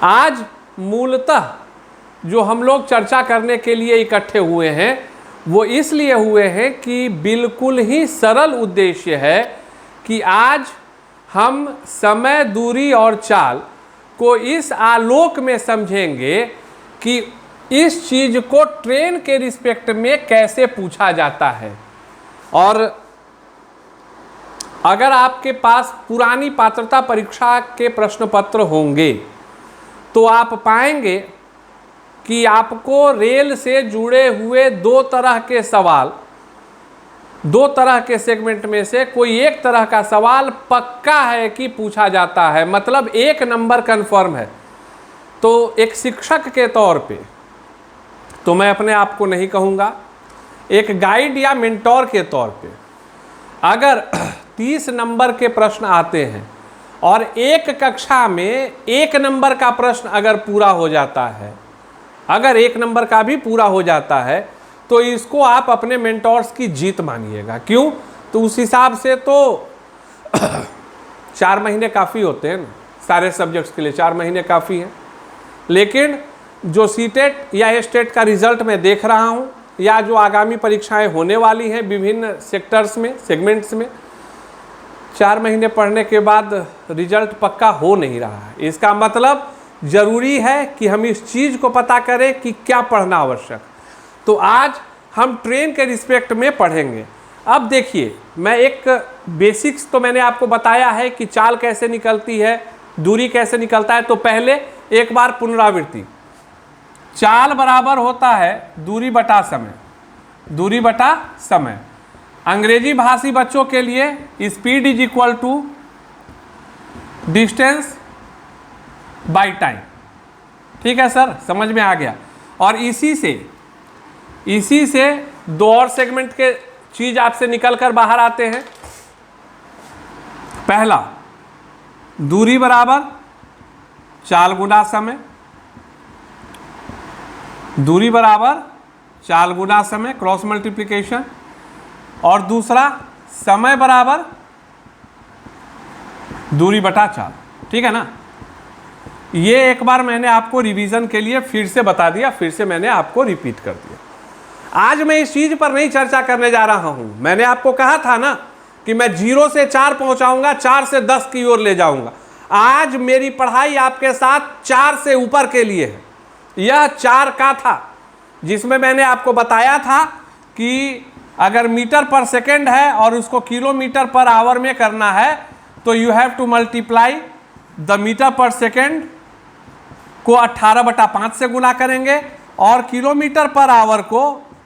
आज मूलतः जो हम लोग चर्चा करने के लिए इकट्ठे हुए हैं वो इसलिए हुए हैं कि बिल्कुल ही सरल उद्देश्य है कि आज हम समय, दूरी और चाल को इस आलोक में समझेंगे कि इस चीज़ को ट्रेन के रिस्पेक्ट में कैसे पूछा जाता है। और अगर आपके पास पुरानी पात्रता परीक्षा के प्रश्न पत्र होंगे तो आप पाएंगे कि आपको रेल से जुड़े हुए दो तरह के सवाल, दो तरह के सेगमेंट में से कोई एक तरह का सवाल पक्का है कि पूछा जाता है, मतलब एक नंबर कंफर्म है। तो एक शिक्षक के तौर पे तो मैं अपने आप को नहीं कहूँगा, एक गाइड या मेंटोर के तौर पे अगर 30 नंबर के प्रश्न आते हैं और एक कक्षा में एक नंबर का प्रश्न अगर पूरा हो जाता है, अगर एक नंबर का भी पूरा हो जाता है तो इसको आप अपने मेंटोर्स की जीत मानिएगा। क्यों? तो उस हिसाब से तो 4 महीने काफ़ी होते हैं ना, सारे सब्जेक्ट्स के लिए 4 महीने काफ़ी हैं। लेकिन जो सीटेट या स्टेट का रिज़ल्ट मैं देख रहा हूँ या जो आगामी परीक्षाएं होने वाली हैं विभिन्न सेक्टर्स में, सेगमेंट्स में, 4 महीने पढ़ने के बाद रिजल्ट पक्का हो नहीं रहा है। इसका मतलब ज़रूरी है कि हम इस चीज़ को पता करें कि क्या पढ़ना आवश्यक। तो आज हम ट्रेन के रिस्पेक्ट में पढ़ेंगे। अब देखिए, मैं एक बेसिक्स तो मैंने आपको बताया है कि चाल कैसे निकलती है, दूरी कैसे निकलता है। तो पहले एक बार पुनरावृत्ति। चाल बराबर होता है दूरी बटा समय, दूरी बटा समय। अंग्रेजी भाषी बच्चों के लिए speed is equal to distance by time. ठीक है सर, समझ में आ गया। और इसी से दो और सेगमेंट के चीज आपसे निकल कर बाहर आते हैं। पहला, दूरी बराबर चाल गुना समय, दूरी बराबर चाल गुना समय, क्रॉस मल्टीप्लिकेशन। और दूसरा, समय बराबर दूरी बटा चाल। ठीक है ना। ये एक बार मैंने आपको रिवीजन के लिए फिर से बता दिया, फिर से मैंने आपको रिपीट कर दिया। आज मैं इस चीज़ पर नहीं चर्चा करने जा रहा हूँ। मैंने आपको कहा था ना कि मैं 0 से 4 पहुँचाऊँगा, 4 से 10 की ओर ले जाऊँगा। आज मेरी पढ़ाई आपके साथ 4 से ऊपर के लिए है। यह 4 का था जिसमें मैंने आपको बताया था कि अगर मीटर पर सेकेंड है और उसको किलोमीटर पर आवर में करना है तो you have to multiply the metre per second को 18/5 से गुना करेंगे और किलोमीटर पर आवर को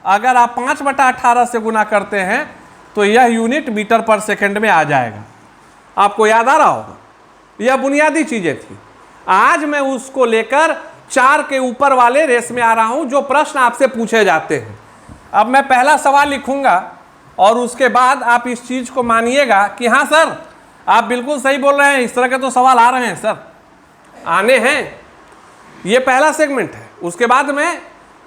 अगर आप 5/18 से गुना करते हैं तो यह यूनिट मीटर पर सेकेंड में आ जाएगा। आपको याद आ रहा होगा, यह बुनियादी चीज़ें थी। आज मैं उसको लेकर 4 के ऊपर वाले रेस में आ रहा हूं जो प्रश्न आपसे पूछे जाते हैं। अब मैं पहला सवाल लिखूंगा और उसके बाद आप इस चीज़ को मानिएगा कि हाँ सर, आप बिल्कुल सही बोल रहे हैं, इस तरह के तो सवाल आ रहे हैं सर, आने हैं। ये पहला सेगमेंट है। उसके बाद मैं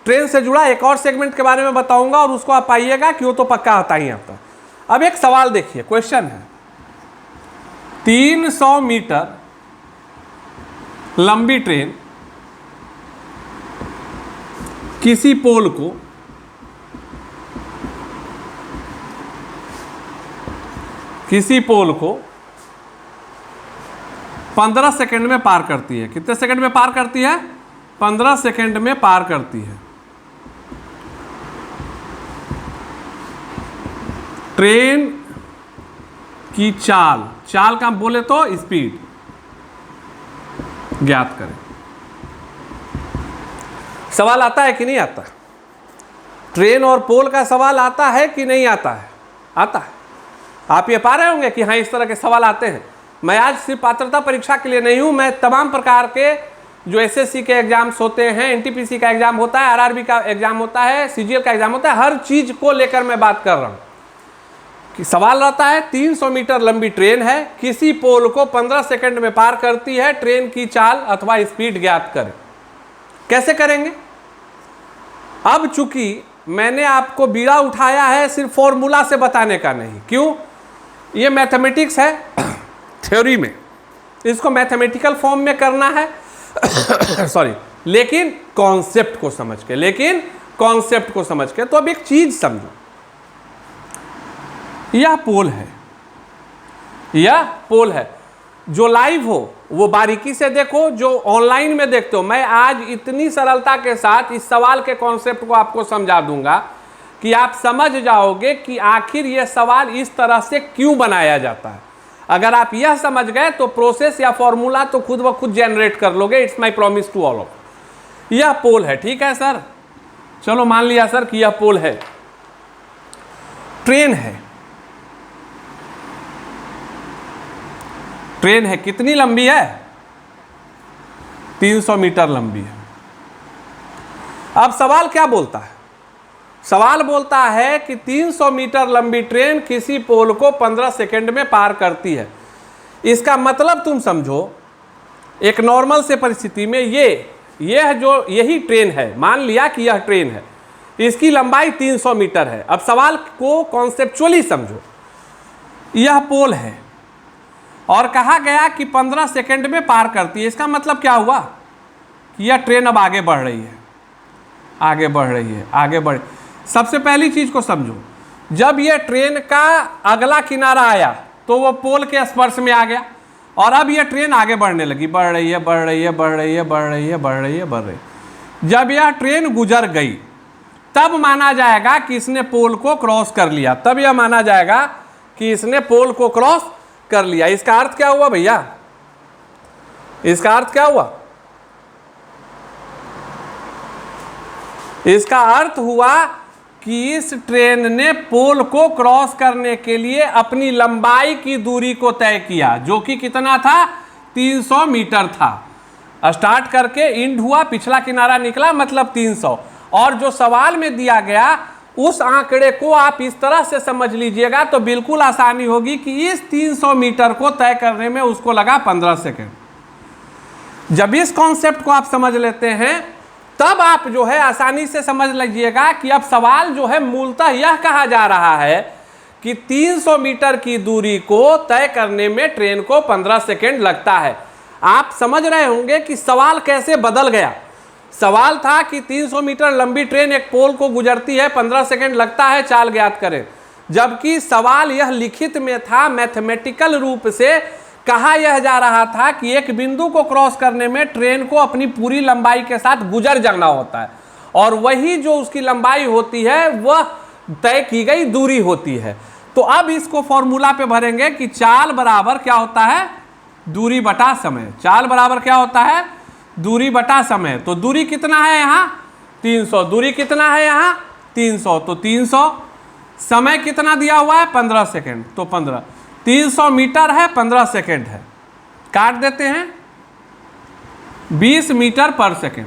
ट्रेन से जुड़ा एक और सेगमेंट के बारे में बताऊंगा और उसको आप पाइएगा कि वो तो पक्का आता ही आता। अब एक सवाल देखिए, क्वेश्चन है 300 मीटर लंबी ट्रेन किसी पोल को किसी पोल को 15 सेकंड में पार करती है। कितने सेकंड में पार करती है? 15 सेकंड में पार करती है। ट्रेन की चाल, चाल का बोले तो स्पीड ज्ञात करें। सवाल आता है कि नहीं आता? ट्रेन और पोल का सवाल आता है कि नहीं आता है? आता है। आप ये पा रहे होंगे कि हाँ इस तरह के सवाल आते हैं। मैं आज सिर्फ पात्रता परीक्षा के लिए नहीं हूँ, मैं तमाम प्रकार के जो एसएससी के एग्जाम्स होते हैं, एनटीपीसी का एग्जाम होता है, आरआरबी का एग्जाम होता है, सीजीएल का एग्जाम होता है, हर चीज़ को लेकर मैं बात कर रहा हूँ कि सवाल रहता है 300 मीटर लंबी ट्रेन है, किसी पोल को 15 सेकंड में पार करती है, ट्रेन की चाल अथवा स्पीड ज्ञात करें। कैसे करेंगे? अब चूंकि मैंने आपको बीड़ा उठाया है सिर्फ फॉर्मूला से बताने का नहीं। क्यों? ये मैथमेटिक्स है, थ्योरी में इसको मैथमेटिकल फॉर्म में करना है सॉरी, लेकिन कॉन्सेप्ट को समझ के, तो अब एक चीज समझो, यह पोल है, जो लाइव हो वो बारीकी से देखो, जो ऑनलाइन में देखते हो। मैं आज इतनी सरलता के साथ इस सवाल के कॉन्सेप्ट को आपको समझा दूंगा कि आप समझ जाओगे कि आखिर यह सवाल इस तरह से क्यों बनाया जाता है। अगर आप यह समझ गए तो प्रोसेस या फॉर्मूला तो खुद ब खुद जनरेट कर लोगे। It's my promise to all of. यह पोल है, ठीक है सर, चलो मान लिया सर कि यह पोल है। ट्रेन है, कितनी लंबी है? 300 मीटर लंबी है। अब सवाल क्या बोलता है? सवाल बोलता है कि 300 मीटर लंबी ट्रेन किसी पोल को 15 सेकंड में पार करती है। इसका मतलब तुम समझो, एक नॉर्मल से परिस्थिति में यही ट्रेन है, मान लिया कि यह ट्रेन है, इसकी लंबाई 300 मीटर है। अब सवाल को कॉन्सेप्चुअली समझो, यह पोल है और कहा गया कि 15 सेकंड में पार करती है। इसका मतलब क्या हुआ कि यह ट्रेन अब आगे बढ़ रही है। सबसे पहली चीज को समझो, जब यह ट्रेन का अगला किनारा आया तो वो पोल के स्पर्श में आ गया और अब यह ट्रेन आगे बढ़ने लगी, बढ़ रही है। जब यह ट्रेन गुजर गई तब माना जाएगा कि इसने पोल को क्रॉस कर लिया, तब यह माना जाएगा कि इसने पोल को क्रॉस कर लिया। इसका अर्थ क्या हुआ भैया? इसका अर्थ हुआ कि इस ट्रेन ने पोल को क्रॉस करने के लिए अपनी लंबाई की दूरी को तय किया, जो कि कितना था? 300 मीटर था। स्टार्ट करके इंड हुआ, पिछला किनारा निकला, मतलब 300। और जो सवाल में दिया गया उस आंकड़े को आप इस तरह से समझ लीजिएगा तो बिल्कुल आसानी होगी कि इस 300 मीटर को तय करने में उसको लगा 15 सेकंड। जब इस कॉन्सेप्ट को आप समझ लेते हैं तब आप जो है आसानी से समझ लीजिएगा कि अब सवाल जो है मूलतः यह कहा जा रहा है कि 300 मीटर की दूरी को तय करने में ट्रेन को 15 सेकंड लगता है। आप समझ रहे होंगे कि सवाल कैसे बदल गया। सवाल था कि 300 मीटर लंबी ट्रेन एक पोल को गुजरती है, 15 सेकंड लगता है, चाल ज्ञात करें। जबकि सवाल यह लिखित में था, मैथमेटिकल रूप से कहा यह जा रहा था कि एक बिंदु को क्रॉस करने में ट्रेन को अपनी पूरी लंबाई के साथ गुजर जाना होता है और वही जो उसकी लंबाई होती है वह तय की गई दूरी होती है। तो अब इसको फॉर्मूला पे भरेंगे कि चाल बराबर क्या होता है? दूरी बटा समय। चाल बराबर क्या होता है? दूरी बटा समय। तो दूरी कितना है यहाँ? 300। दूरी कितना है यहाँ? 300। तो 300। समय कितना दिया हुआ है? 15 सेकंड। तो 15, 300 मीटर है, 15 सेकंड है, काट देते हैं 20 मीटर पर सेकंड।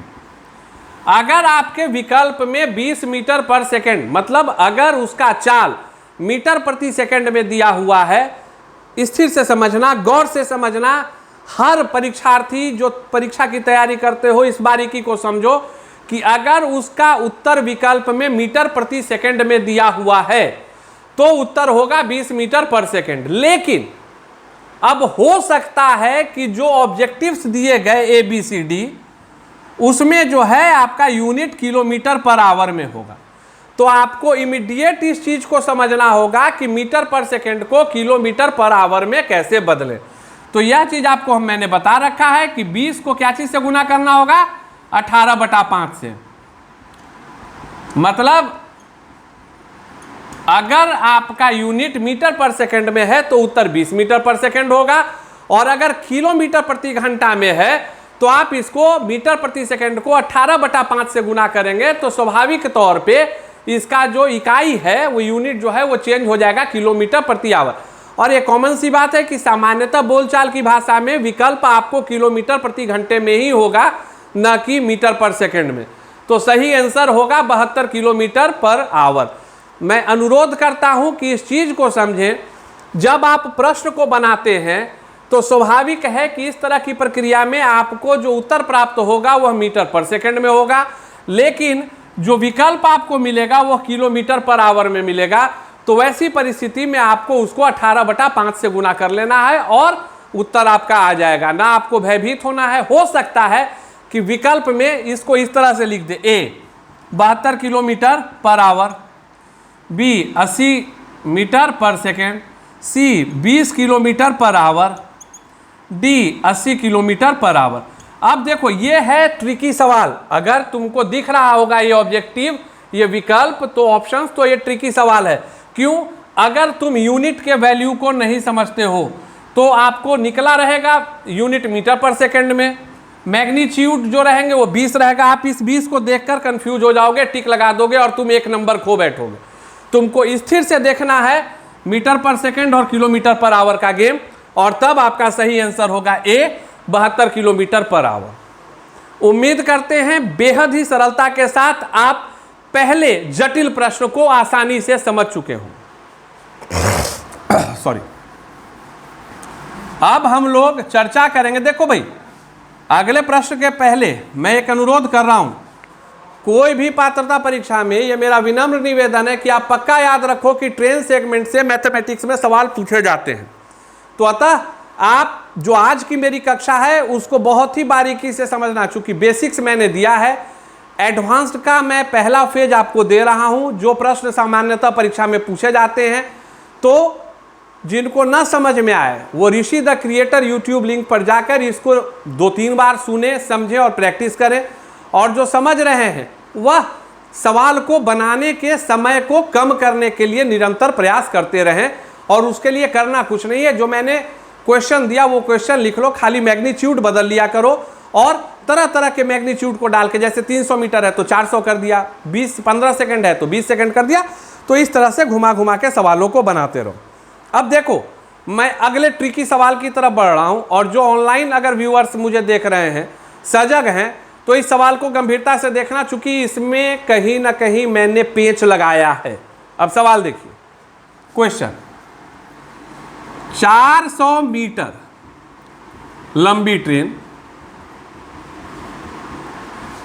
अगर आपके विकल्प में 20 मीटर पर सेकंड, मतलब अगर उसका चाल मीटर प्रति सेकंड में दिया हुआ है, स्थिर से समझना, गौर से समझना, हर परीक्षार्थी जो परीक्षा की तैयारी करते हो इस बारीकी को समझो कि अगर उसका उत्तर विकल्प में मीटर प्रति सेकंड में दिया हुआ है तो उत्तर होगा 20 मीटर पर सेकंड। लेकिन अब हो सकता है कि जो ऑब्जेक्टिव्स दिए गए ABCD उसमें जो है आपका यूनिट किलोमीटर पर आवर में होगा, तो आपको इमीडिएट इस चीज को समझना होगा कि मीटर पर सेकंड को किलोमीटर पर आवर में कैसे बदले। तो यह चीज आपको मैंने बता रखा है कि 20 को क्या चीज से गुना करना होगा? 18/5 से। मतलब अगर आपका यूनिट मीटर पर सेकंड में है तो उत्तर 20 मीटर पर सेकंड होगा, और अगर किलोमीटर प्रति घंटा में है तो आप इसको मीटर प्रति सेकंड को 18/5 से गुना करेंगे तो स्वाभाविक तौर पे इसका जो इकाई है वो यूनिट जो है वो चेंज हो जाएगा किलोमीटर प्रति आवर। और ये कॉमन सी बात है कि सामान्यतः बोलचाल की भाषा में विकल्प आपको किलोमीटर प्रति घंटे में ही होगा, न कि मीटर पर सेकंड में। तो सही आंसर होगा 72 किलोमीटर पर आवर। मैं अनुरोध करता हूं कि इस चीज को समझें, जब आप प्रश्न को बनाते हैं तो स्वाभाविक है कि इस तरह की प्रक्रिया में आपको जो उत्तर प्राप्त होगा वह मीटर पर सेकंड में होगा, लेकिन जो विकल्प आपको मिलेगा वह किलोमीटर पर आवर में मिलेगा। तो वैसी परिस्थिति में आपको उसको 18/5 से गुना कर लेना है और उत्तर आपका आ जाएगा। ना आपको भयभीत होना है। हो सकता है कि विकल्प में इसको इस तरह से लिख दे, A 72 kilometre per hour, B 80 metre per second, C 20 kilometre per hour, D 80 kilometre per hour. अब देखो ये है ट्रिकी सवाल। अगर तुमको दिख रहा होगा ये ऑब्जेक्टिव, ये विकल्प, तो ऑप्शंस, तो ये ट्रिकी सवाल है। क्यों? अगर तुम यूनिट के वैल्यू को नहीं समझते हो तो आपको निकला रहेगा यूनिट मीटर पर सेकंड में, मैग्नीट्यूड जो रहेंगे वो 20 रहेगा। आप इस 20 को देखकर कंफ्यूज हो जाओगे, टिक लगा दोगे और तुम एक नंबर खो बैठोगे। तुमको स्थिर से देखना है मीटर पर सेकंड और किलोमीटर पर आवर का गेम, और तब आपका सही आंसर होगा ए 72 किलोमीटर पर आवर। उम्मीद करते हैं बेहद ही सरलता के साथ आप पहले जटिल प्रश्न को आसानी से समझ चुके हो। सॉरी। अब हम लोग चर्चा करेंगे। देखो भाई, अगले प्रश्न के पहले मैं एक अनुरोध कर रहा हूं, कोई भी पात्रता परीक्षा में ये मेरा विनम्र निवेदन है कि आप पक्का याद रखो कि ट्रेन सेगमेंट से मैथमेटिक्स में सवाल पूछे जाते हैं। तो अतः आप जो आज की मेरी कक्षा है उसको बहुत ही बारीकी से समझना। चूंकि बेसिक्स मैंने दिया है, एडवांस्ड का मैं पहला फेज आपको दे रहा हूं, जो प्रश्न सामान्यतः परीक्षा में पूछे जाते हैं। तो जिनको ना समझ में आए वो ऋषि द क्रिएटर यूट्यूब लिंक पर जाकर इसको 2-3 बार सुने, समझे और प्रैक्टिस करें। और जो समझ रहे हैं वह सवाल को बनाने के समय को कम करने के लिए निरंतर प्रयास करते रहें। और उसके लिए करना कुछ नहीं है, जो मैंने क्वेश्चन दिया वो क्वेश्चन लिख लो, खाली मैग्नीट्यूड बदल लिया करो और तरह तरह के मैग्नीट्यूड को डाल के, जैसे 300 मीटर है तो 400 कर दिया, 15 सेकंड है तो 20 सेकंड कर दिया। तो इस तरह से घुमा घुमा के सवालों को बनाते रहो। अब देखो, मैं अगले ट्रिकी सवाल की तरफ बढ़ रहा हूं, और जो ऑनलाइन अगर व्यूअर्स मुझे देख रहे हैं, सजग हैं, तो इस सवाल को गंभीरता से देखना, चूंकि इसमें कहीं ना कहीं मैंने पेंच लगाया है। अब सवाल देखिए, क्वेश्चन 400 मीटर लंबी ट्रेन,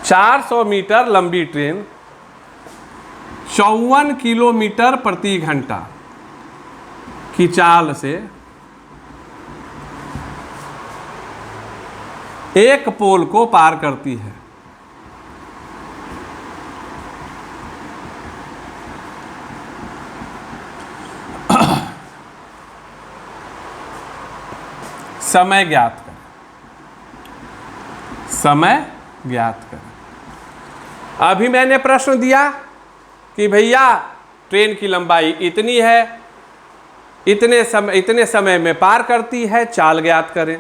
400 मीटर लंबी ट्रेन 54 किलोमीटर प्रति घंटा की चाल से एक पोल को पार करती है। समय ज्ञात करें, समय ज्ञात करें। अभी मैंने प्रश्न दिया कि भैया ट्रेन की लंबाई इतनी है, इतने समय में पार करती है, चाल ज्ञात करें।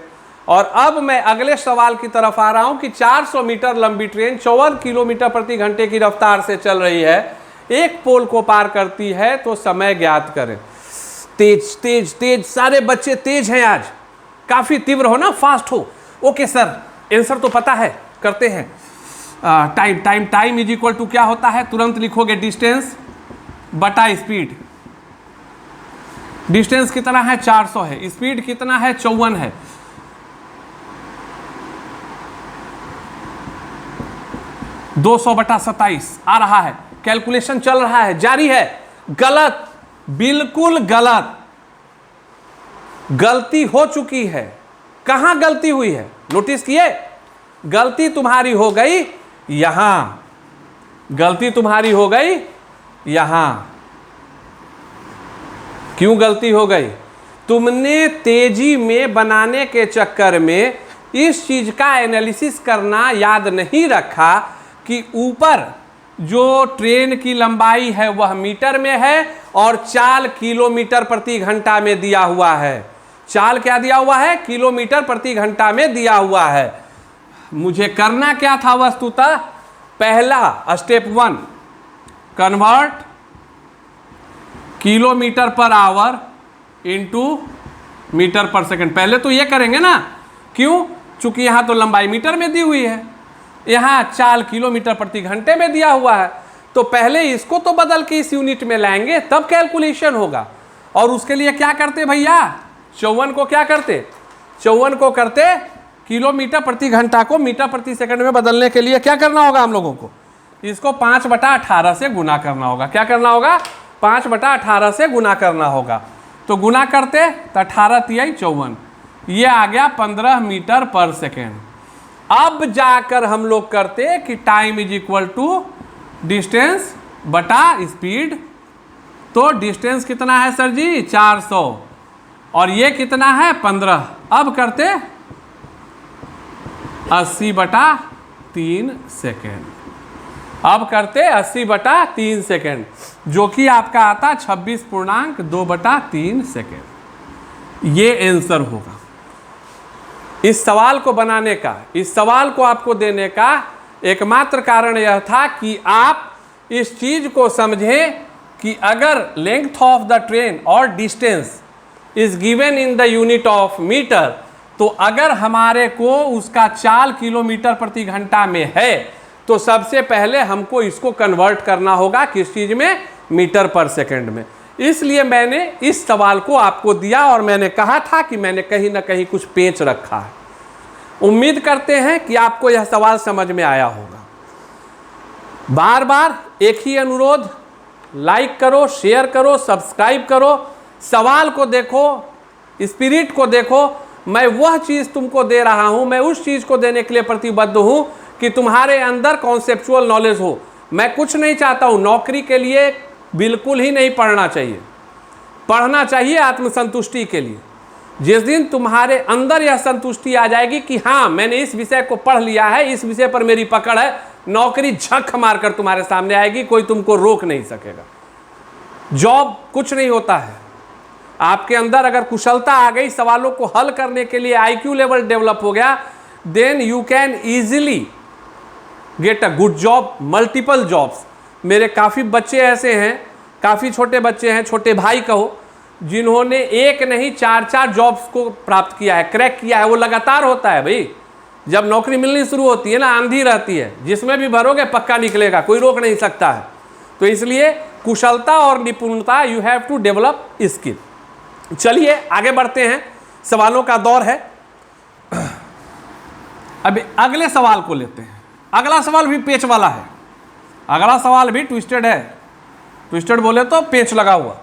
और अब मैं अगले सवाल की तरफ आ रहा हूं कि 400 मीटर लंबी ट्रेन 54 किलोमीटर प्रति घंटे की रफ्तार से चल रही है, एक पोल को पार करती है, तो समय ज्ञात करें। तेज तेज तेज, सारे बच्चे तेज हैं आज, काफी तीव्र हो ना, फास्ट हो। ओके सर, आंसर तो पता है, करते हैं। Time time time is equal to क्या होता है? तुरंत लिखोगे डिस्टेंस बटा स्पीड। डिस्टेंस कितना है? 400 है। स्पीड कितना है? 54 है। दो 200/27 आ रहा है। कैलकुलेशन चल रहा है, जारी है। गलत, बिल्कुल गलत, गलती हो चुकी है। कहां गलती हुई है नोटिस किए? गलती तुम्हारी हो गई यहां, गलती तुम्हारी हो गई यहां। क्यों गलती हो गई? तुमने तेजी में बनाने के चक्कर में इस चीज का एनालिसिस करना याद नहीं रखा कि ऊपर जो ट्रेन की लंबाई है वह मीटर में है और चाल किलोमीटर प्रति घंटा में दिया हुआ है। चाल क्या दिया हुआ है? किलोमीटर प्रति घंटा में दिया हुआ है। मुझे करना क्या था वस्तुतः? पहला step 1, convert kilometre per hour into metre per second. पहले तो ये करेंगे ना, क्यों? चूंकि यहां तो लंबाई मीटर में दी हुई है, यहां चाल किलोमीटर प्रति घंटे में दिया हुआ है, तो पहले इसको तो बदल के इस यूनिट में लाएंगे, तब कैलकुलेशन होगा। और उसके लिए क्या करते भैया? 54 को क्या करते? 54 को करते किलोमीटर प्रति घंटा को मीटर प्रति सेकंड में बदलने के लिए क्या करना होगा हम लोगों को? इसको 5/18 से गुना करना होगा। क्या करना होगा? 5/18 से गुना करना होगा। तो गुना करते तो 18 × 54, ये आ गया 15 मीटर पर सेकेंड। अब जाकर हम लोग करते कि time is equal to distance बटा स्पीड। तो डिस्टेंस कितना है सर जी 400 और ये कितना है 15। अब करते 80/3 सेकेंड। अब करते 80/3 सेकेंड जो कि आपका आता 26.2/3 सेकेंड। ये आंसर होगा इस सवाल को बनाने का। इस सवाल को आपको देने का एकमात्र कारण यह था कि आप इस चीज को समझें कि अगर लेंथ ऑफ द ट्रेन और distance is given in the unit of metre, तो अगर हमारे को उसका चाल किलोमीटर प्रति घंटा में है तो सबसे पहले हमको इसको कन्वर्ट करना होगा किस चीज में, मीटर पर सेकंड में। इसलिए मैंने इस सवाल को आपको दिया और मैंने कहा था कि मैंने कहीं ना कहीं कुछ पेच रखा है। उम्मीद करते हैं कि आपको यह सवाल समझ में आया होगा। बार बार एक ही अनुरोध, लाइक करो, शेयर करो, सब्सक्राइब करो, सवाल को देखो, स्पिरिट को देखो। मैं वह चीज़ तुमको दे रहा हूं, मैं उस चीज़ को देने के लिए प्रतिबद्ध हूं कि तुम्हारे अंदर कॉन्सेप्चुअल नॉलेज हो। मैं कुछ नहीं चाहता हूं, नौकरी के लिए बिल्कुल ही नहीं पढ़ना चाहिए। पढ़ना चाहिए आत्मसंतुष्टि के लिए। जिस दिन तुम्हारे अंदर यह संतुष्टि आ जाएगी कि हाँ मैंने इस विषय को पढ़ लिया है, इस विषय पर मेरी पकड़ है, नौकरी झक मारकर तुम्हारे सामने आएगी, कोई तुमको रोक नहीं सकेगा। जॉब कुछ नहीं होता है। आपके अंदर अगर कुशलता आ गई, सवालों को हल करने के लिए आईक्यू लेवल डेवलप हो गया, then you can easily get a good job, multiple jobs. मेरे काफ़ी बच्चे ऐसे हैं, काफ़ी छोटे बच्चे हैं, छोटे भाई कहो, जिन्होंने एक नहीं 4-4 जॉब्स को प्राप्त किया है, क्रैक किया है। वो लगातार होता है भाई। जब नौकरी मिलनी शुरू होती है ना, आंधी रहती है, जिसमें भी भरोगे पक्का निकलेगा, कोई रोक नहीं सकता है। तो इसलिए कुशलता और निपुणता, you have to develop skill. चलिए आगे बढ़ते हैं, सवालों का दौर है। अभी अगले सवाल को लेते हैं। अगला सवाल भी पेच वाला है, अगला सवाल भी ट्विस्टेड है। ट्विस्टेड बोले तो पेच लगा हुआ।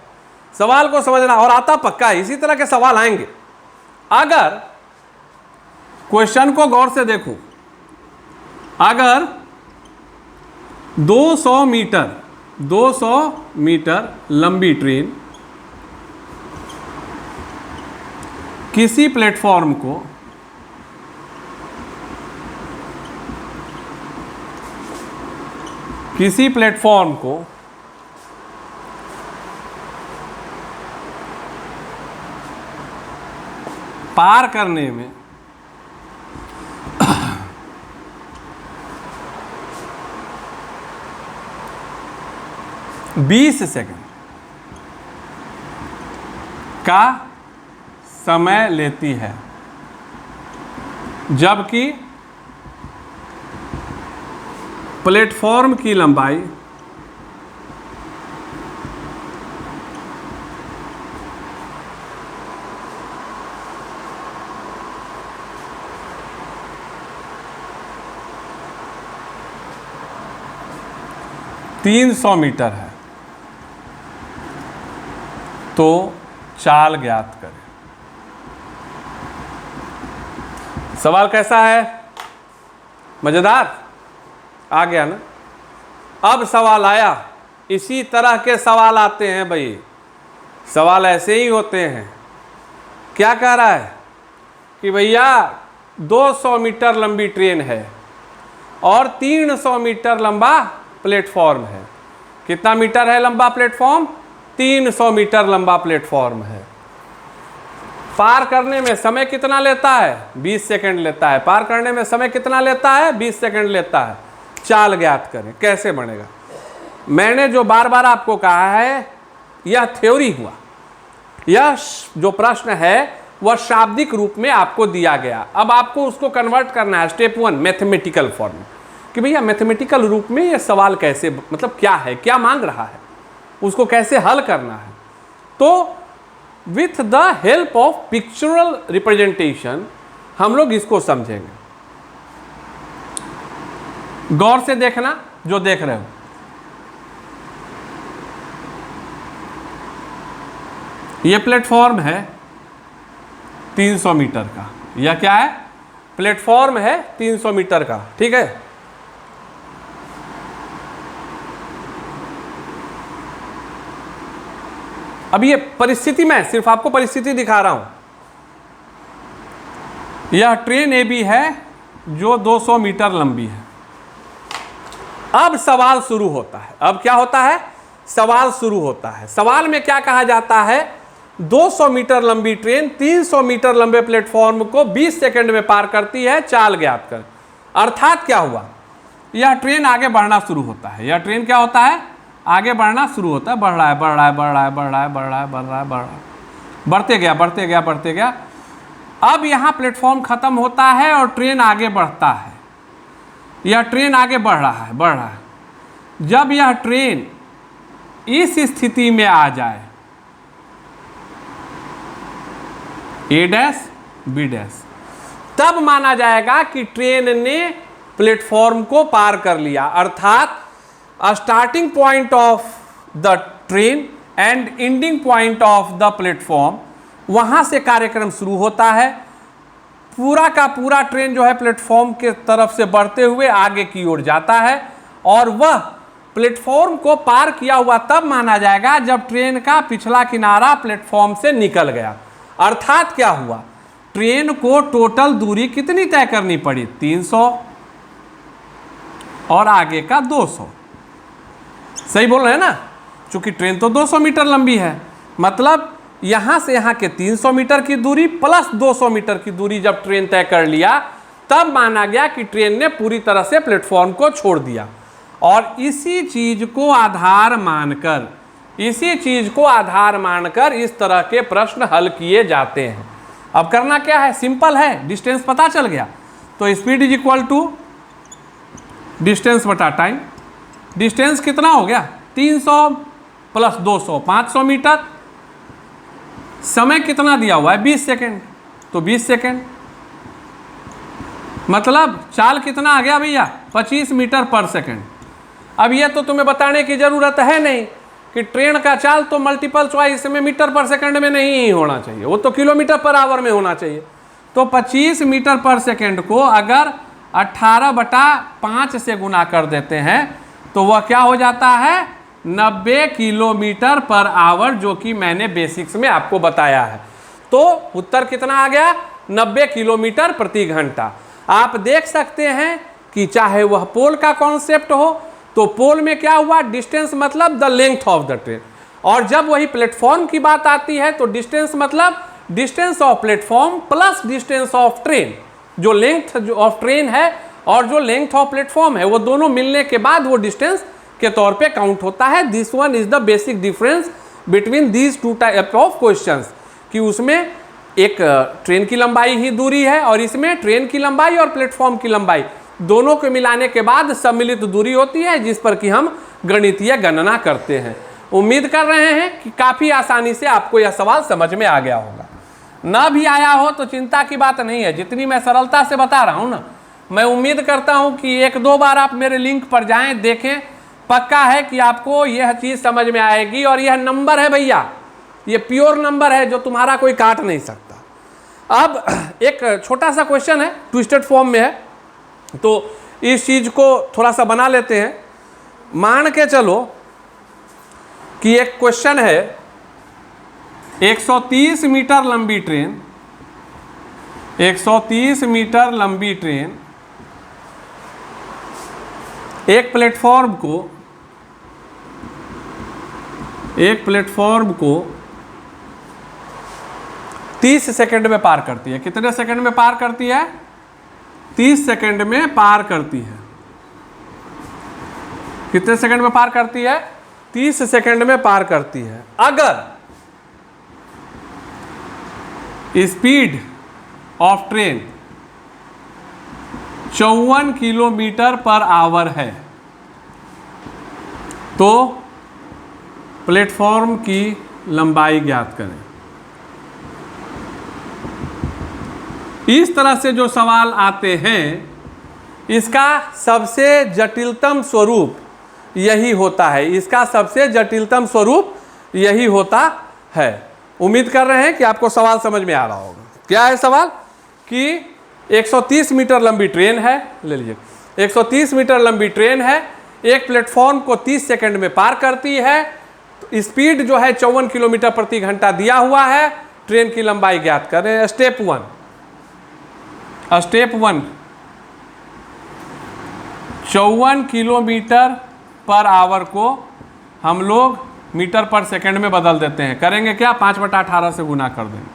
सवाल को समझना और आता पक्का है, इसी तरह के सवाल आएंगे। अगर क्वेश्चन को गौर से देखो, अगर 200 मीटर लंबी ट्रेन किसी प्लेटफॉर्म को पार करने में 20 सेकंड का समय लेती है, जबकि प्लेटफॉर्म की लंबाई 300 मीटर है, तो चाल ज्ञात करें। सवाल कैसा है? मजेदार आ गया ना? अब सवाल आया, इसी तरह के सवाल आते हैं भाई, सवाल ऐसे ही होते हैं। क्या कह रहा है कि भैया 200 मीटर लंबी ट्रेन है और 300 मीटर लंबा प्लेटफॉर्म है। कितना मीटर है लंबा प्लेटफॉर्म? 300 मीटर लंबा प्लेटफॉर्म है। पार करने में समय कितना लेता है? 20 सेकंड लेता है। पार करने में समय कितना लेता है? 20 सेकंड लेता है। चाल ज्ञात करें। कैसे बनेगा? मैंने जो बार बार आपको कहा है, यह थ्योरी हुआ। यह जो प्रश्न है वह शाब्दिक रूप में आपको दिया गया। अब आपको उसको कन्वर्ट करना है स्टेप 1 मैथमेटिकल फॉर्म में, कि भैया मैथमेटिकल रूप में यह सवाल कैसे, मतलब क्या है, क्या मांग रहा है, उसको कैसे हल करना है। तो with the help of pictorial representation हम लोग इसको समझेंगे। गौर से देखना जो देख रहे हो। ये प्लेटफॉर्म है, 300 मीटर का। यह क्या है? प्लेटफॉर्म है 300 मीटर का, ठीक है। अब ये परिस्थिति में सिर्फ आपको परिस्थिति दिखा रहा हूं। यह ट्रेन AB है जो 200 मीटर लंबी है। अब सवाल शुरू होता है। अब क्या होता है? सवाल शुरू होता है। सवाल में क्या कहा जाता है? 200 मीटर लंबी ट्रेन 300 मीटर लंबे प्लेटफॉर्म को 20 सेकंड में पार करती है, चाल ज्ञात कर। अर्थात क्या हुआ? यह ट्रेन आगे बढ़ना शुरू होता है। यह ट्रेन क्या होता है? आगे बढ़ना शुरू होता है, बढ़ रहा है, बढ़ रहा है, बढ़ रहा है, बढ़ रहा है, बढ़ रहा है, बढ़ रहा है, बढ़ रहा है, बढ़ते गया, बढ़ते गया, बढ़ते गया। अब यहाँ प्लेटफॉर्म खत्म होता है और ट्रेन आगे बढ़ता है। यह ट्रेन आगे बढ़ रहा है, बढ़ रहा है। जब यह ट्रेन इस स्थिति में आ जाए, A डैश B डैश, तब माना जाएगा कि ट्रेन ने प्लेटफॉर्म को पार कर लिया। अर्थात starting point of the train and ending point of the platform, वहां से कार्यक्रम शुरू होता है। पूरा का पूरा ट्रेन जो है प्लेटफॉर्म के तरफ से बढ़ते हुए आगे की ओर जाता है और वह प्लेटफॉर्म को पार किया हुआ तब माना जाएगा जब ट्रेन का पिछला किनारा प्लेटफॉर्म से निकल गया। अर्थात क्या हुआ? ट्रेन को टोटल दूरी कितनी तय करनी पड़ी? 300 और आगे का 200। सही बोल रहे हैं ना? चूंकि ट्रेन तो 200 मीटर लंबी है, मतलब यहां से यहां के 300 मीटर की दूरी प्लस 200 मीटर की दूरी जब ट्रेन तय कर लिया, तब माना गया कि ट्रेन ने पूरी तरह से प्लेटफॉर्म को छोड़ दिया। और इसी चीज को आधार मानकर इस तरह के प्रश्न हल किए जाते हैं। अब करना क्या है? सिंपल है, डिस्टेंस पता चल गया तो speed is equal to distance बटा टाइम। डिस्टेंस कितना हो गया? 300 प्लस 200 500 मीटर। समय कितना दिया हुआ है? 20 सेकेंड, तो 20 सेकेंड मतलब चाल कितना आ गया भैया? 25 मीटर पर सेकेंड। अब यह तो तुम्हें बताने की जरूरत है नहीं कि ट्रेन का चाल तो मल्टीपल चॉइस में मीटर पर सेकंड में नहीं होना चाहिए, वो तो किलोमीटर पर आवर में होना चाहिए। तो 25 मीटर पर सेकंड को अगर 18/5 से गुना कर देते हैं तो वह क्या हो जाता है? 90 किलोमीटर पर आवर, जो कि मैंने बेसिक्स में आपको बताया है। तो उत्तर कितना आ गया? 90 किलोमीटर प्रति घंटा। आप देख सकते हैं कि चाहे वह पोल का कॉन्सेप्ट हो तो पोल में क्या हुआ? डिस्टेंस मतलब the length of the train, और जब वही प्लेटफॉर्म की बात आती है तो डिस्टेंस मतलब distance of platform plus distance of train. जो लेंथ ऑफ ट्रेन है और जो लेंथ ऑफ प्लेटफॉर्म है वो दोनों मिलने के बाद वो डिस्टेंस के तौर पे काउंट होता है। This one is the basic difference between these two type of questions, कि उसमें एक ट्रेन की लंबाई ही दूरी है और इसमें ट्रेन की लंबाई और प्लेटफॉर्म की लंबाई दोनों को मिलाने के बाद सम्मिलित दूरी होती है, जिस पर कि हम गणितीय गणना करते हैं। उम्मीद कर रहे हैं कि काफ़ी आसानी से आपको यह सवाल समझ में आ गया होगा। ना भी आया हो तो चिंता की बात नहीं है, जितनी मैं सरलता से बता रहा हूँ ना, मैं उम्मीद करता हूँ कि 1-2 बार आप मेरे लिंक पर जाएं, देखें। पक्का है कि आपको यह चीज़ समझ में आएगी। और यह नंबर है भैया, ये प्योर नंबर है जो तुम्हारा कोई काट नहीं सकता। अब एक छोटा सा क्वेश्चन है, ट्विस्टेड फॉर्म में है, तो इस चीज़ को थोड़ा सा बना लेते हैं। मान के चलो कि एक क्वेश्चन है, 130 मीटर लंबी ट्रेन, 130 मीटर लंबी ट्रेन एक प्लेटफॉर्म को 30 सेकंड में पार करती है। कितने सेकंड में पार करती है? 30 सेकंड में पार करती है। कितने सेकंड में पार करती है? 30 सेकंड में पार करती है। अगर speed of train 54 kilometre per our है तो प्लेटफॉर्म की लंबाई ज्ञात करें। इस तरह से जो सवाल आते हैं, इसका सबसे जटिलतम स्वरूप यही होता है। इसका सबसे जटिलतम स्वरूप यही होता है। उम्मीद कर रहे हैं कि आपको सवाल समझ में आ रहा होगा। क्या है सवाल कि 130 मीटर लंबी ट्रेन है, ले लीजिए 130 मीटर लंबी ट्रेन है, एक प्लेटफॉर्म को 30 सेकंड में पार करती है, तो स्पीड जो है 54 किलोमीटर प्रति घंटा दिया हुआ है, ट्रेन की लंबाई ज्ञात करें। Step one 54 kilometre per our को हम लोग मीटर पर सेकंड में बदल देते हैं। करेंगे क्या, 5/18 से गुना कर देंगे।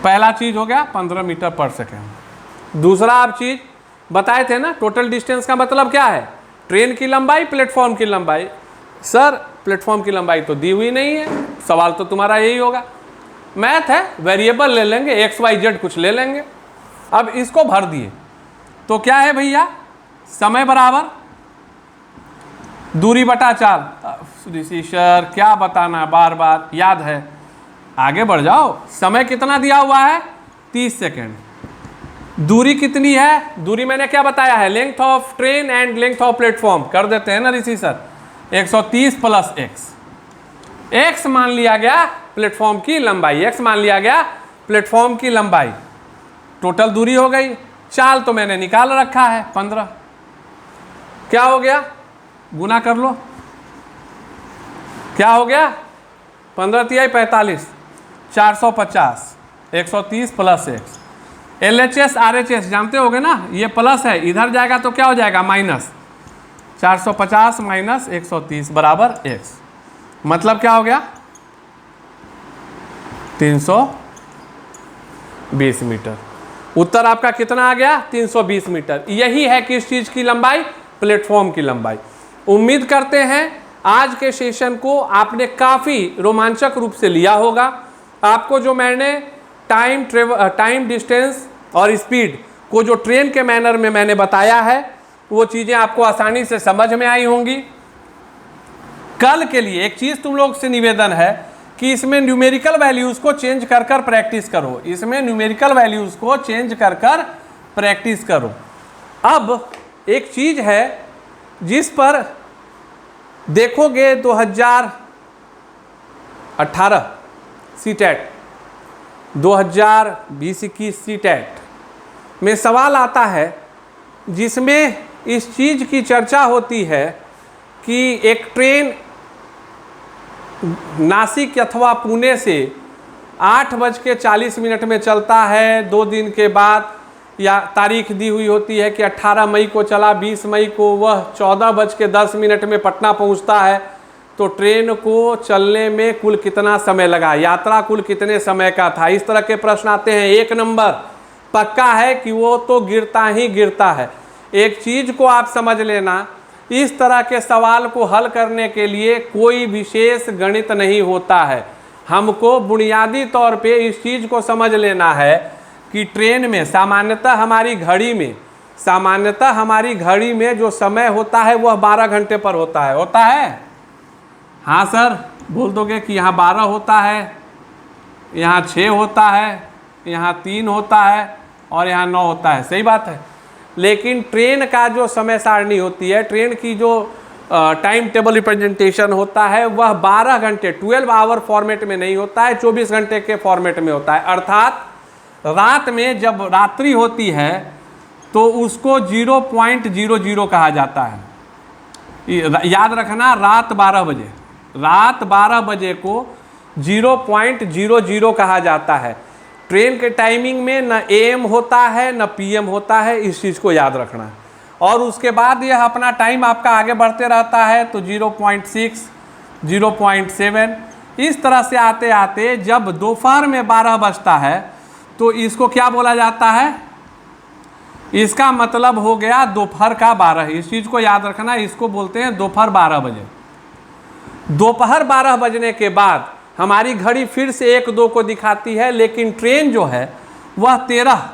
पहला चीज हो गया 15 मीटर पर सेकंड। दूसरा आप चीज बताए थे ना, टोटल डिस्टेंस का मतलब क्या है, ट्रेन की लंबाई प्लेटफॉर्म की लंबाई। सर प्लेटफॉर्म की लंबाई तो दी हुई नहीं है, सवाल तो तुम्हारा यही होगा। मैथ है, वेरिएबल ले लेंगे, एक्स वाई जेड कुछ ले लेंगे। अब इसको भर दिए तो क्या है भैया, समय बराबर दूरी बटा चाल। ऋषि सर क्या बताना, बार बार याद है, आगे बढ़ जाओ। समय कितना दिया हुआ है, 30 सेकेंड। दूरी कितनी है, दूरी मैंने क्या बताया है, length of train and length of platform कर देते हैं ना ऋषि सर। 130 प्लस एक्स मान लिया गया प्लेटफॉर्म की लंबाई, एक्स मान लिया गया प्लेटफॉर्म की लंबाई। टोटल दूरी हो गई, चाल तो मैंने निकाल रखा है 15। क्या हो गया, गुना कर लो, क्या हो गया, 15 तिहाई 45, 450, 130 प्लस एक्स। LHS RHS जानते होगे ना, ये प्लस है, इधर जाएगा तो क्या हो जाएगा माइनस। 450 माइनस 130 बराबर एक्स, मतलब क्या हो गया 320 मीटर। उत्तर आपका कितना आ गया, 320 मीटर। यही है किस चीज की लंबाई, प्लेटफॉर्म की लंबाई। उम्मीद करते हैं आज के सेशन को आपने काफी रोमांचक रूप से लिया होगा। आपको जो मैंने टाइम डिस्टेंस और स्पीड को जो ट्रेन के मैनर में मैंने बताया है, वो चीजें आपको आसानी से समझ में आई होंगी। कल के लिए एक चीज तुम लोग से निवेदन है कि इसमें न्यूमेरिकल वैल्यूज को चेंज कर कर प्रैक्टिस करो, इसमें न्यूमेरिकल वैल्यूज को चेंज कर कर प्रैक्टिस करो। अब एक चीज है जिस पर देखोगे 2018 सीटेट 2020-21 सीटेट में सवाल आता है, जिसमें इस चीज़ की चर्चा होती है कि एक ट्रेन नासिक अथवा पुणे से 8:40 में चलता है, 2 दिन के बाद, या तारीख दी हुई होती है कि 18 मई को चला, 20 मई को वह 14:10 में पटना पहुंचता है। तो ट्रेन को चलने में कुल कितना समय लगा, यात्रा कुल कितने समय का था, इस तरह के प्रश्न आते हैं। 1 नंबर पक्का है कि वो तो गिरता ही गिरता है। एक चीज़ को आप समझ लेना, इस तरह के सवाल को हल करने के लिए कोई विशेष गणित नहीं होता है। हमको बुनियादी तौर पे इस चीज़ को समझ लेना है कि ट्रेन में सामान्यतः हमारी घड़ी में जो समय होता है वह 12 घंटे पर होता है। हाँ सर बोल दोगे कि यहाँ 12 होता है, यहाँ 6 होता है, यहाँ 3 होता है और यहाँ 9 होता है, सही बात है। लेकिन ट्रेन का जो समय सारणी होती है, ट्रेन की जो टाइम टेबल रिप्रेजेंटेशन होता है, वह 12 घंटे 12 आवर फॉर्मेट में नहीं होता है, 24 घंटे के फॉर्मेट में होता है। अर्थात रात में जब रात्रि होती है तो उसको 0.00 कहा जाता है। याद रखना, रात 12 बजे को 0.00 कहा जाता है। ट्रेन के टाइमिंग में न AM होता है न PM होता है, इस चीज़ को याद रखना है। और उसके बाद यह अपना टाइम आपका आगे बढ़ते रहता है, तो 0.6, 0.7 इस तरह से आते आते जब दोपहर में 12 बजता है तो इसको क्या बोला जाता है, इसका मतलब हो गया दोपहर का 12। इस चीज़ को याद रखना, इसको बोलते हैं दोपहर 12 बजे। दोपहर 12 बजने के बाद हमारी घड़ी फिर से 1-2 को दिखाती है, लेकिन ट्रेन जो है वह 13,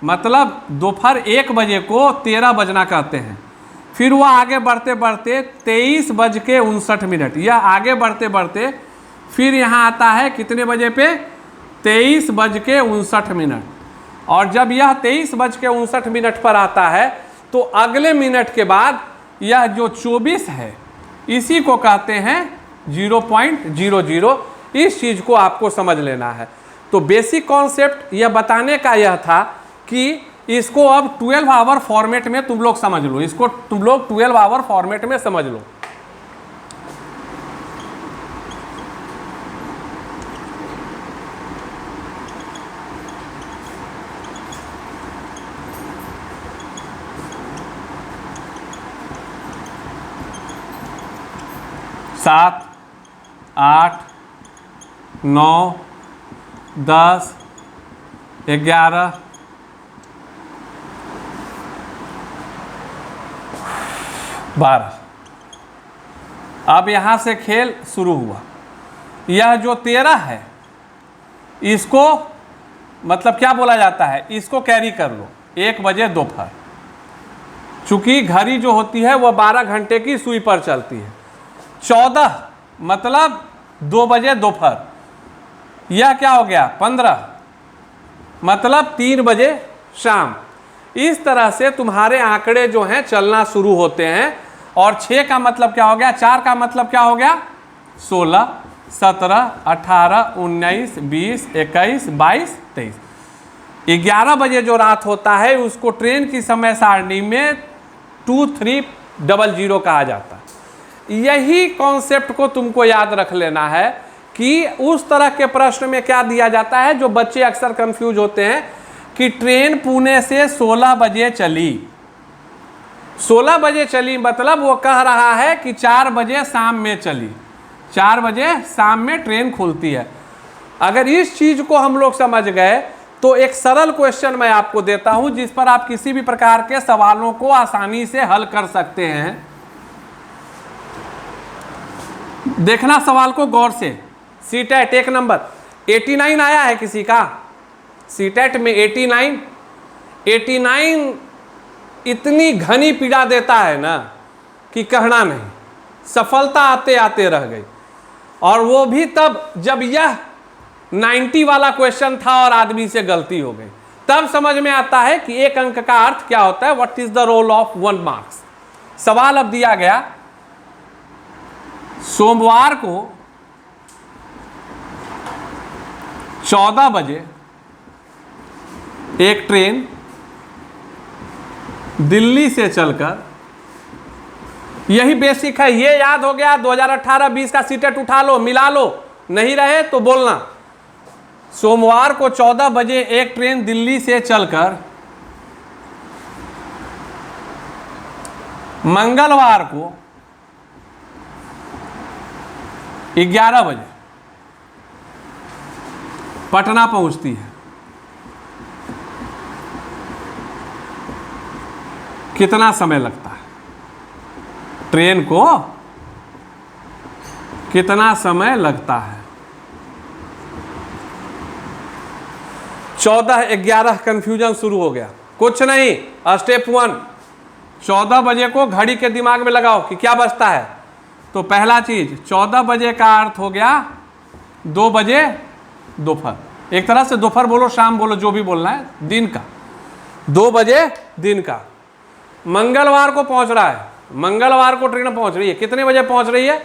मतलब दोपहर 1 बजे को 13 बजना कहते हैं। फिर वह आगे बढ़ते बढ़ते 23:59, यह आगे बढ़ते बढ़ते फिर यहाँ आता है कितने बजे पे, 23:59। और जब यह 23:59 पर आता है तो अगले मिनट के बाद यह जो 24 है इसी को कहते हैं 0.00। इस चीज़ को आपको समझ लेना है। तो बेसिक कॉन्सेप्ट यह बताने का यह था कि इसको अब 12 आवर फॉर्मेट में तुम लोग समझ लो, इसको तुम लोग 12 आवर फॉर्मेट में समझ लो। सात, 8, 9, 10, 11, 12। अब यहां से खेल शुरू हुआ। यह जो 13 है इसको मतलब क्या बोला जाता है, इसको कैरी कर लो 1 बजे दोपहर। चूंकि घड़ी जो होती है वह 12 घंटे की सुई पर चलती है। 14 मतलब 2 बजे दोपहर। यह क्या हो गया 15 मतलब 3 बजे शाम। इस तरह से तुम्हारे आंकड़े जो हैं चलना शुरू होते हैं। और 6 का मतलब क्या हो गया, 4 का मतलब क्या हो गया 16, 17, 18, 19, 20, 21, 22, 23। 11 बजे जो रात होता है उसको ट्रेन की समय सारणी में 2300 कहा जाता है। यही कॉन्सेप्ट को तुमको याद रख लेना है कि उस तरह के प्रश्न में क्या दिया जाता है, जो बच्चे अक्सर कंफ्यूज होते हैं कि ट्रेन पुणे से 16 बजे चली। 16 बजे चली मतलब वो कह रहा है कि 4 बजे शाम में चली। 4 बजे शाम में ट्रेन खुलती है। अगर इस चीज को हम लोग समझ गए तो एक सरल क्वेश्चन मैं आपको देता हूं जिस पर आप किसी भी प्रकार के सवालों को आसानी से हल कर सकते हैं। देखना सवाल को गौर से। सीटेट 1 नंबर 89 आया है किसी का? सीटेट में 89 इतनी घनी पीड़ा देता है ना कि कहना नहीं। सफलता आते आते रह गई, और वो भी तब जब यह 90 वाला क्वेश्चन था और आदमी से गलती हो गई। तब समझ में आता है कि 1 अंक का अर्थ क्या होता है, what is the role of 1 marks. सवाल अब दिया गया, सोमवार को 14 बजे एक ट्रेन दिल्ली से चलकर, यही बेसिक है, ये याद हो गया। 2018-20 का सीटेट उठा लो, मिला लो, नहीं रहे तो बोलना। सोमवार को 14 बजे एक ट्रेन दिल्ली से चलकर मंगलवार को 11 बजे पटना पहुंचती है। कितना समय लगता है ट्रेन को? कितना समय लगता है? 14-11 कंफ्यूजन शुरू हो गया। कुछ नहीं, स्टेप 1 14 बजे को घड़ी के दिमाग में लगाओ कि क्या बजता है। तो पहला चीज 14 बजे का अर्थ हो गया 2 बजे दोपहर। एक तरह से दोपहर बोलो, शाम बोलो, जो भी बोलना है, दिन का 2 बजे दिन का। मंगलवार को पहुंच रहा है, मंगलवार को ट्रेन पहुंच रही है। कितने बजे पहुंच रही है?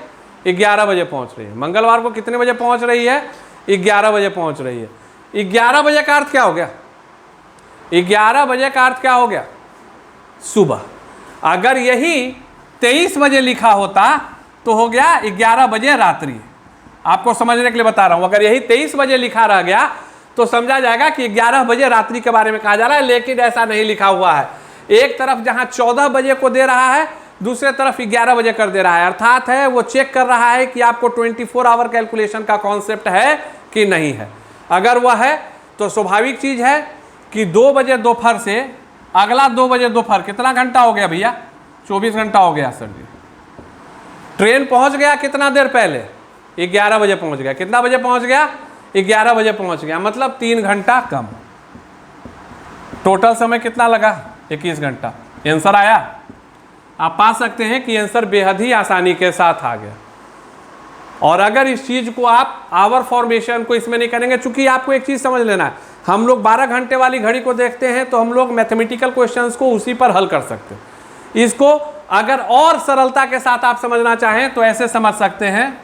11 बजे पहुंच रही है। मंगलवार को कितने बजे पहुंच रही है? 11 बजे पहुंच रही है। 11 बजे का अर्थ क्या हो गया? 11 बजे का अर्थ क्या हो गया? सुबह। अगर यही 23 बजे लिखा होता तो हो गया 11 बजे रात्रि। आपको समझने के लिए बता रहा हूं। अगर यही 23 बजे लिखा रह गया तो समझा जाएगा कि 11 बजे रात्रि के बारे में कहा जा रहा है, लेकिन ऐसा नहीं लिखा हुआ है। एक तरफ जहां 14 बजे को दे रहा है, दूसरे तरफ 11 बजे कर दे रहा है। अर्थात है वो चेक कर रहा है कि आपको 24 आवर कैलकुलेशन का कॉन्सेप्ट है कि नहीं है। अगर वह है तो स्वाभाविक चीज है कि 2 बजे दोपहर से अगला 2 बजे दोपहर कितना घंटा हो गया भैया? 24 घंटा हो गया सर जी। ट्रेन पहुंच गया कितना देर पहले? 11 बजे पहुंच गया। कितना बजे पहुंच गया? 11 बजे पहुंच गया, मतलब 3 घंटा कम। टोटल समय कितना लगा? 21 घंटा। आंसर आया? आप पा सकते हैं कि आंसर बेहद ही आसानी के साथ आ गया। और अगर इस चीज को आप आवर फॉर्मेशन को इसमें नहीं करेंगे, चूंकि आपको एक चीज समझ लेना है, हम लोग 12 घंटे वाली घड़ी को देखते हैं तो हम लोग मैथमेटिकल क्वेश्चंस को उसी पर हल कर सकते हैं। इसको अगर और सरलता के साथ आप समझना चाहें तो ऐसे समझ सकते हैं,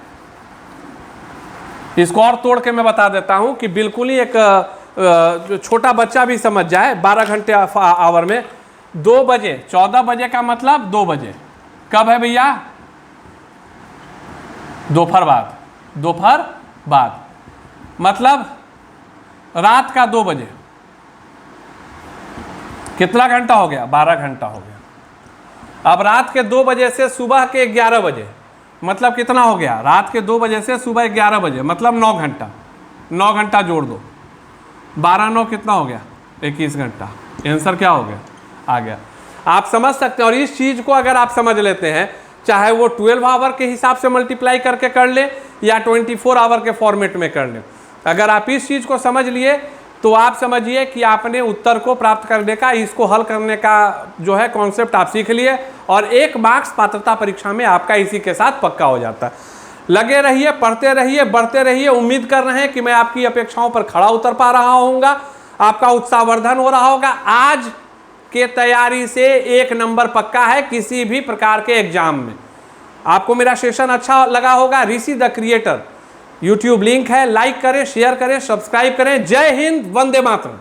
इसको और तोड़ के मैं बता देता हूं कि बिल्कुल ही एक छोटा बच्चा भी समझ जाए। 12 घंटे आवर में 2 बजे, 14 बजे का मतलब 2 बजे कब है भैया? दोपहर बाद। दोपहर बाद मतलब रात का 2 बजे। कितना घंटा हो गया? 12 घंटा हो गया। अब रात के 2 बजे से सुबह के 11 बजे मतलब कितना हो गया? रात के 2 बजे से सुबह 11 बजे मतलब 9 घंटा। 9 घंटा जोड़ दो, 12 9 कितना हो गया? 21 घंटा। आंसर क्या हो गया? आ गया। आप समझ सकते हैं। और इस चीज़ को अगर आप समझ लेते हैं, चाहे वो 12 आवर के हिसाब से मल्टीप्लाई करके कर ले या 24 आवर के फॉर्मेट में कर ले, अगर आप इस चीज़ को समझ लिए तो आप समझिए कि आपने उत्तर को प्राप्त करने का, इसको हल करने का जो है कॉन्सेप्ट आप सीख लिए और 1 मार्क्स पात्रता परीक्षा में आपका इसी के साथ पक्का हो जाता है। लगे रहिए, पढ़ते रहिए, बढ़ते रहिए। उम्मीद कर रहे हैं कि मैं आपकी अपेक्षाओं पर खड़ा उतर पा रहा होऊंगा, आपका उत्साहवर्धन हो रहा होगा। आज के तैयारी से 1 नंबर पक्का है किसी भी प्रकार के एग्जाम में। आपको मेरा सेशन अच्छा लगा होगा। ऋषि द क्रिएटर यूट्यूब लिंक है, लाइक करें, शेयर करें, सब्सक्राइब करें। जय हिंद, वंदे मातरम।